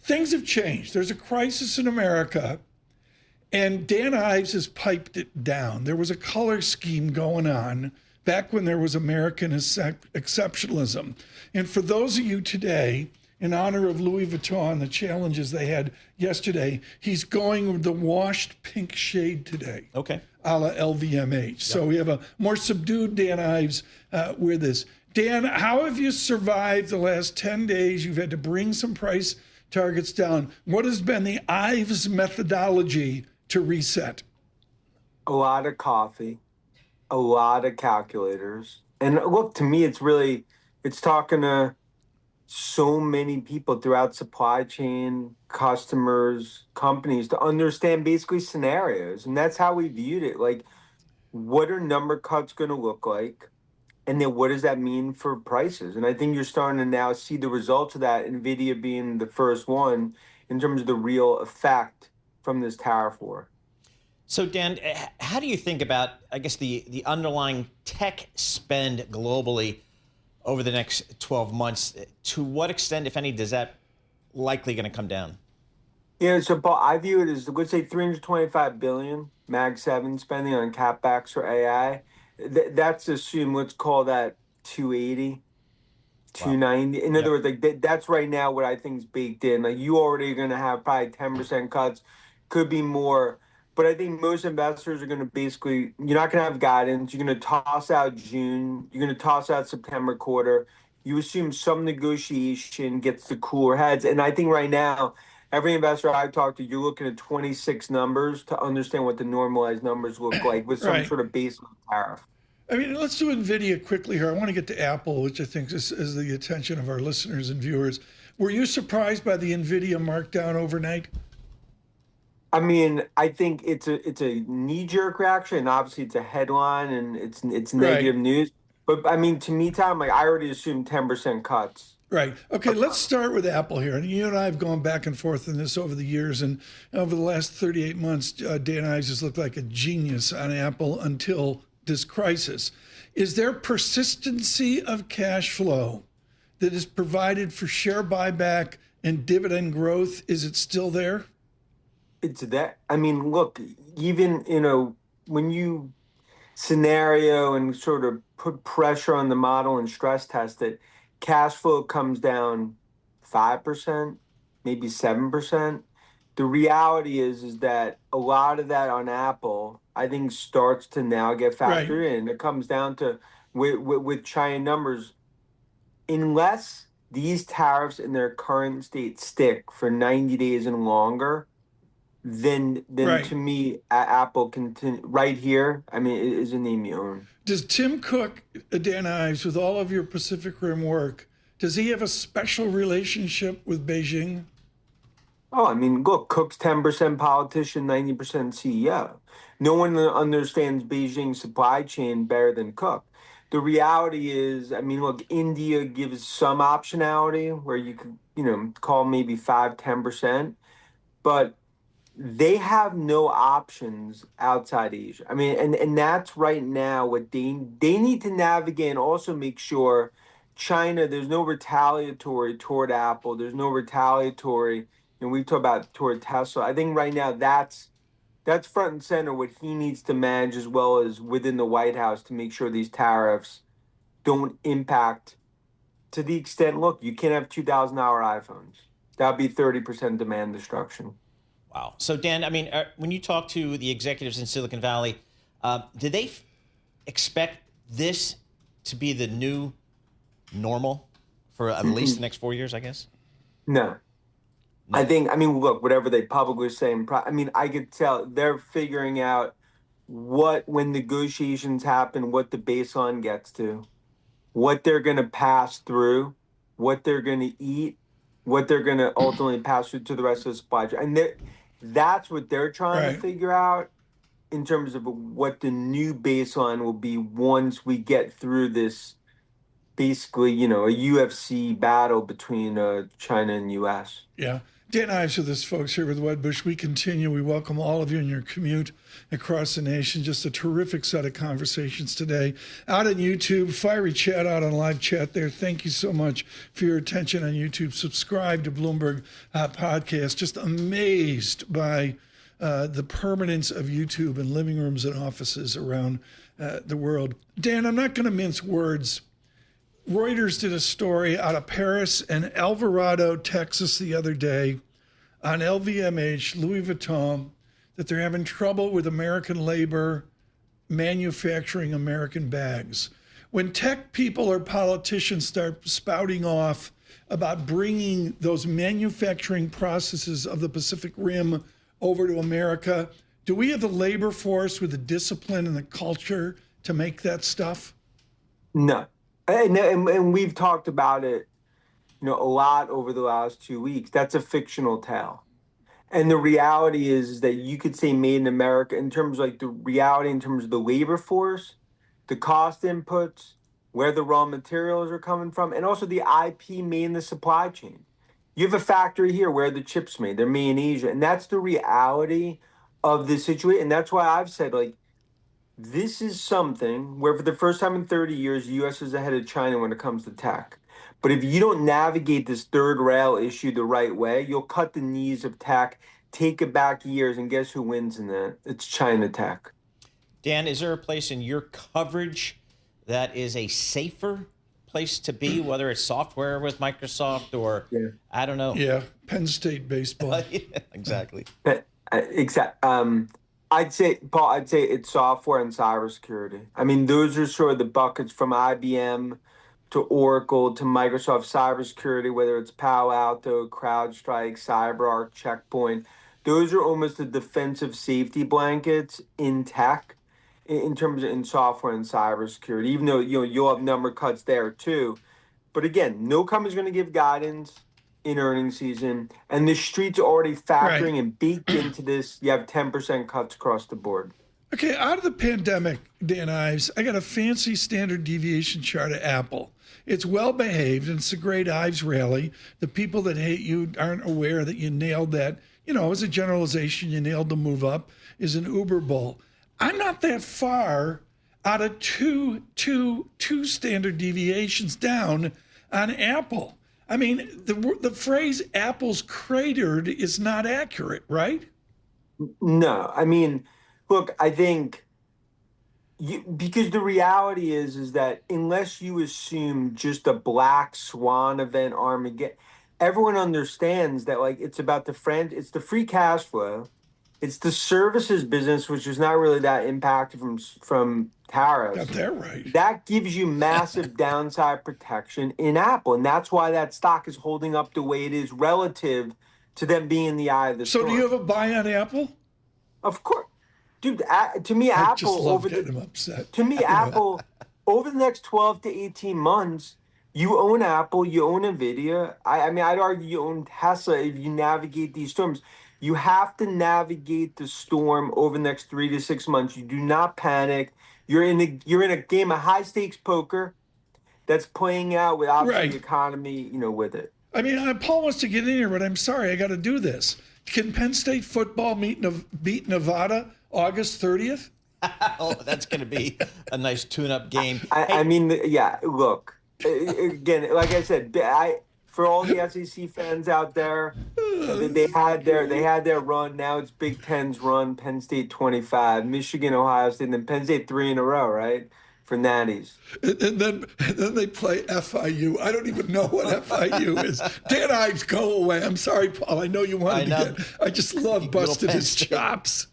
things have changed. There's a crisis in America, and Dan Ives has piped it down. There was a color scheme going on back when there was American exceptionalism. And for those of you today, in honor of Louis Vuitton, the challenges they had yesterday, he's going with the washed pink shade today. Okay. A la LVMH. Yep. So we have a more subdued Dan Ives with this. Dan, how have you survived the last 10 days? You've had to bring some price targets down. What has been the Ives methodology to reset? A lot of coffee, a lot of calculators. And look, to me, it's talking to so many people throughout supply chain, customers, companies to understand basically scenarios. And that's how we viewed it. Like, what are number cuts going to look like? And then what does that mean for prices? And I think you're starting to now see the results of that, Nvidia being the first one in terms of the real effect from this tariff war. So, Dan, how do you think about, I guess, the underlying tech spend globally over the next 12 months? To what extent, if any, does that likely going to come down? Yeah, so Paul, I view it as, let's say, 325 billion Mag 7 spending on CapEx or AI. That's assumed, let's call that 280, 290. In other words, like that's right now what I think is baked in. Like you already are going to have probably 10% cuts, could be more. But I think most investors are going to basically, you're not going to have guidance. You're going to toss out June. You're going to toss out September quarter. You assume some negotiation gets the cooler heads. And I think right now, every investor I've talked to, you're looking at 26 numbers to understand what the normalized numbers look like with some sort of baseline tariff. I mean, let's do NVIDIA quickly here. I want to get to Apple, which I think is the attention of our listeners and viewers. Were you surprised by the NVIDIA markdown overnight? I mean, I think it's a knee-jerk reaction, and obviously it's a headline and it's negative news. But I mean, to me, Tom, like I already assumed 10% cuts. Right. Okay, let's start with Apple here. And you and I have gone back and forth in this over the years. And over the last 38 months, Dan Ives has looked like a genius on Apple until this crisis. Is there persistency of cash flow that is provided for share buyback and dividend growth? Is it still there? It's that. I mean, look, even, when you scenario and sort of put pressure on the model and stress test it, cash flow comes down 5%, maybe 7%. The reality is that a lot of that on Apple, I think, starts to now get factored in. It comes down to with China numbers, unless these tariffs in their current state stick for 90 days and longer, then to me, Apple right here, I mean, it is a name you own. Does Tim Cook, Dan Ives, with all of your Pacific Rim work, does he have a special relationship with Beijing? Oh, I mean, look, Cook's 10% politician, 90% CEO. No one understands Beijing's supply chain better than Cook. The reality is, I mean, look, India gives some optionality where you could, call maybe 5-10%, but they have no options outside Asia. I mean, and that's right now what they need to navigate and also make sure China, there's no retaliatory toward Apple. There's no retaliatory, we've talked about toward Tesla. I think right now that's front and center what he needs to manage as well as within the White House to make sure these tariffs don't impact to the extent, look, you can't have $2,000 iPhones. That'd be 30% demand destruction. Wow. So, Dan, I mean, when you talk to the executives in Silicon Valley, do they expect this to be the new normal for at least the next 4 years, I guess? No. I mean, look, whatever they publicly say, I could tell they're figuring out when negotiations happen, what the baseline gets to, what they're going to pass through, what they're going to eat, what they're going to ultimately pass through to the rest of the supply chain. And that's what they're trying to figure out in terms of what the new baseline will be once we get through this basically, you know, a UFC battle between China and U.S. Yeah. Dan Ives with us, folks, here with Wedbush. We continue. We welcome all of you in your commute across the nation. Just a terrific set of conversations today. Out on YouTube, fiery chat out on live chat there. Thank you so much for your attention on YouTube. Subscribe to Bloomberg Podcast. Just amazed by the permanence of YouTube in living rooms and offices around the world. Dan, I'm not going to mince words. Reuters did a story out of Paris and Alvarado, Texas the other day on LVMH, Louis Vuitton, that they're having trouble with American labor manufacturing American bags. When tech people or politicians start spouting off about bringing those manufacturing processes of the Pacific Rim over to America, do we have the labor force with the discipline and the culture to make that stuff? No. And we've talked about it, you know, a lot over the last 2 weeks. That's a fictional tale. And the reality is that you could say made in America in terms of like the reality in terms of the labor force, the cost inputs, where the raw materials are coming from, and also the IP made in the supply chain. You have a factory here where the chips made, they're made in Asia. And that's the reality of the situation. And that's why I've said, like, this is something where for the first time in 30 years, the U.S. is ahead of China when it comes to tech. But if you don't navigate this third rail issue the right way, you'll cut the knees of tech, take it back years, and guess who wins in that? It's China tech. Dan, is there a place in your coverage that is a safer place to be, whether it's software with Microsoft or, I don't know? Yeah, Penn State baseball. Yeah, exactly. I'd say, Paul, it's software and cybersecurity. I mean, those are sort of the buckets from IBM to Oracle to Microsoft cybersecurity, whether it's Palo Alto, CrowdStrike, CyberArk, Checkpoint. Those are almost the defensive safety blankets in tech in terms of in software and cybersecurity, even though, you know, you'll have number cuts there too. But again, no company's going to give guidance in earnings season, and the streets are already factoring and baked into this. You have 10% cuts across the board. Okay, out of the pandemic, Dan Ives, I got a fancy standard deviation chart of Apple. It's well behaved, and it's a great Ives rally. The people that hate you aren't aware that you nailed that. You know, as a generalization, you nailed the move up is an Uber bull. I'm not that far out of two standard deviations down on Apple. I mean, the phrase Apple's cratered is not accurate, right? No, I mean, look, I think because the reality is that unless you assume just a black swan event Armageddon, everyone understands that like it's about it's the free cash flow. It's the services business, which is not really that impacted from tariffs. Got that right. That gives you massive downside protection in Apple. And that's why that stock is holding up the way it is relative to them being in the eye of the storm. So do you have a buy on Apple? Of course. Dude, to me, I Apple just love getting them upset. To me, Apple, over the next 12 to 18 months, you own Apple, you own Nvidia. I mean, I'd argue you own Tesla if you navigate these storms. You have to navigate the storm over the next 3 to 6 months. You do not panic. You're in a game of high stakes poker that's playing out with obviously the economy, you know, with it. I mean, Paul wants to get in here, but I'm sorry, I got to do this. Can Penn State football beat Nevada August 30th? Oh, that's going to be a nice tune-up game. I mean, yeah. Look, again, like I said, for all the SEC fans out there, they had their run. Now it's Big Ten's run. Penn State 25, Michigan, Ohio State, and then Penn State 3 in a row, right? For natties. And then they play FIU. I don't even know what FIU is. Dan Ives, go away. I'm sorry, Paul. I know you wanted to get. I just love busting his chops.